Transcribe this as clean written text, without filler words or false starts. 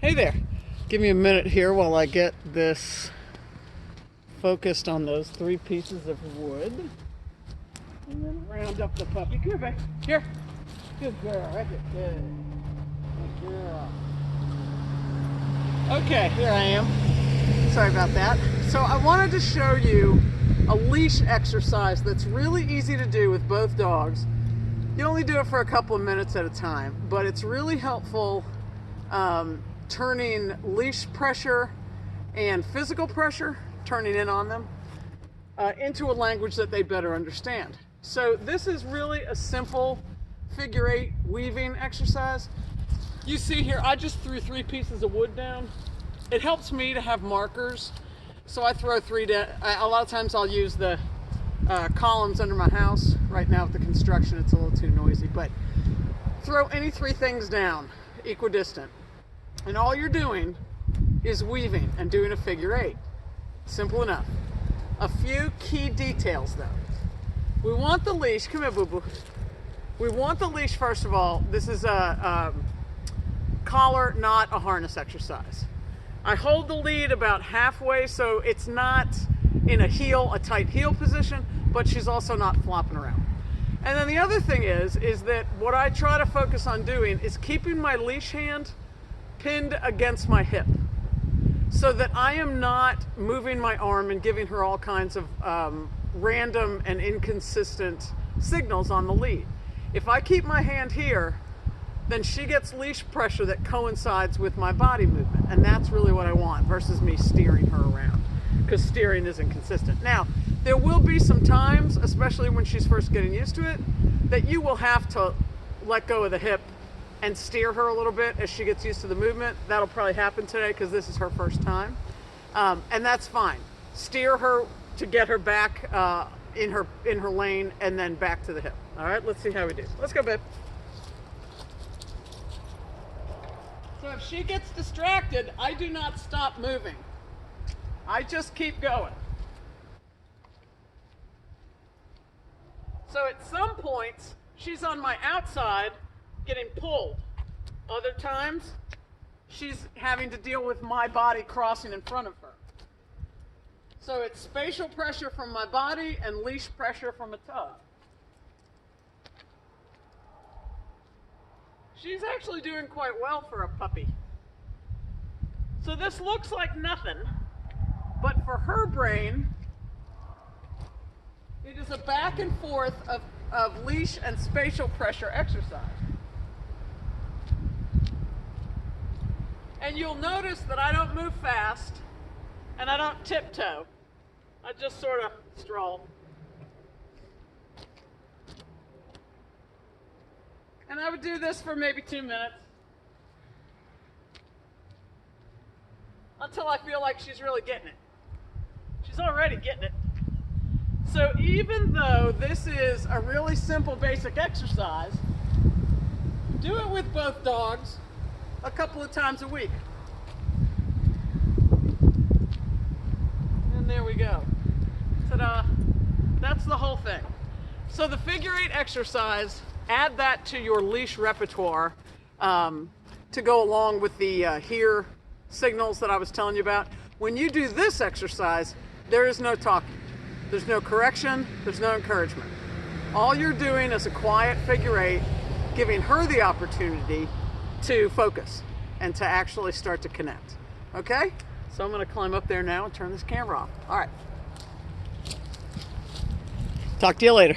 Hey there. Give me a minute here while I get this focused on those 3 pieces of wood. And then round up the puppy. Come here, babe. Here. Good girl. Right there. Good girl. Okay, here I am. Sorry about that. So I wanted to show you a leash exercise that's really easy to do with both dogs. You only do it for a couple of minutes at a time, but it's really helpful turning leash pressure and physical pressure, turning in on them, into a language that they better understand. So this is really a simple figure 8 weaving exercise. You see here, I just threw 3 pieces of wood down. It helps me to have markers. So I throw 3 down. A lot of times I'll use the columns under my house. Right now with the construction, it's a little too noisy, but throw any 3 things down, equidistant. And all you're doing is weaving and doing a figure 8. Simple enough. A few key details though. We want the leash, come here boo boo. We want the leash first of all. This is a collar, not a harness exercise. I hold the lead about halfway so it's not in a tight heel position, but she's also not flopping around. And then the other thing is that what I try to focus on doing is keeping my leash hand pinned against my hip so that I am not moving my arm and giving her all kinds of random and inconsistent signals on the lead. If I keep my hand here, then she gets leash pressure that coincides with my body movement, and that's really what I want versus me steering her around, because steering isn't consistent. Now, there will be some times, especially when she's first getting used to it, that you will have to let go of the hip and steer her a little bit as she gets used to the movement. That'll probably happen today because this is her first time, and that's fine. Steer her to get her back in her lane and then back to the hip. All right, let's see how we do. Let's go, babe. So if she gets distracted, I do not stop moving. I just keep going. So at some points, she's on my outside getting pulled. Other times, she's having to deal with my body crossing in front of her. So it's spatial pressure from my body and leash pressure from a tug. She's actually doing quite well for a puppy. So this looks like nothing, but for her brain, it is a back and forth of leash and spatial pressure exercise. And you'll notice that I don't move fast and I don't tiptoe. I just sort of stroll. And I would do this for maybe 2 minutes until I feel like she's really getting it. She's already getting it. So even though this is a really simple basic exercise, do it with both dogs a couple of times a week. And there we go. Ta-da! That's the whole thing. So the figure 8 exercise, add that to your leash repertoire to go along with the here signals that I was telling you about. When you do this exercise, there is no talking. There's no correction. There's no encouragement. All you're doing is a quiet figure 8, giving her the opportunity to focus and to actually start to connect. Okay? So I'm going to climb up there now and turn this camera off. All right. Talk to you later.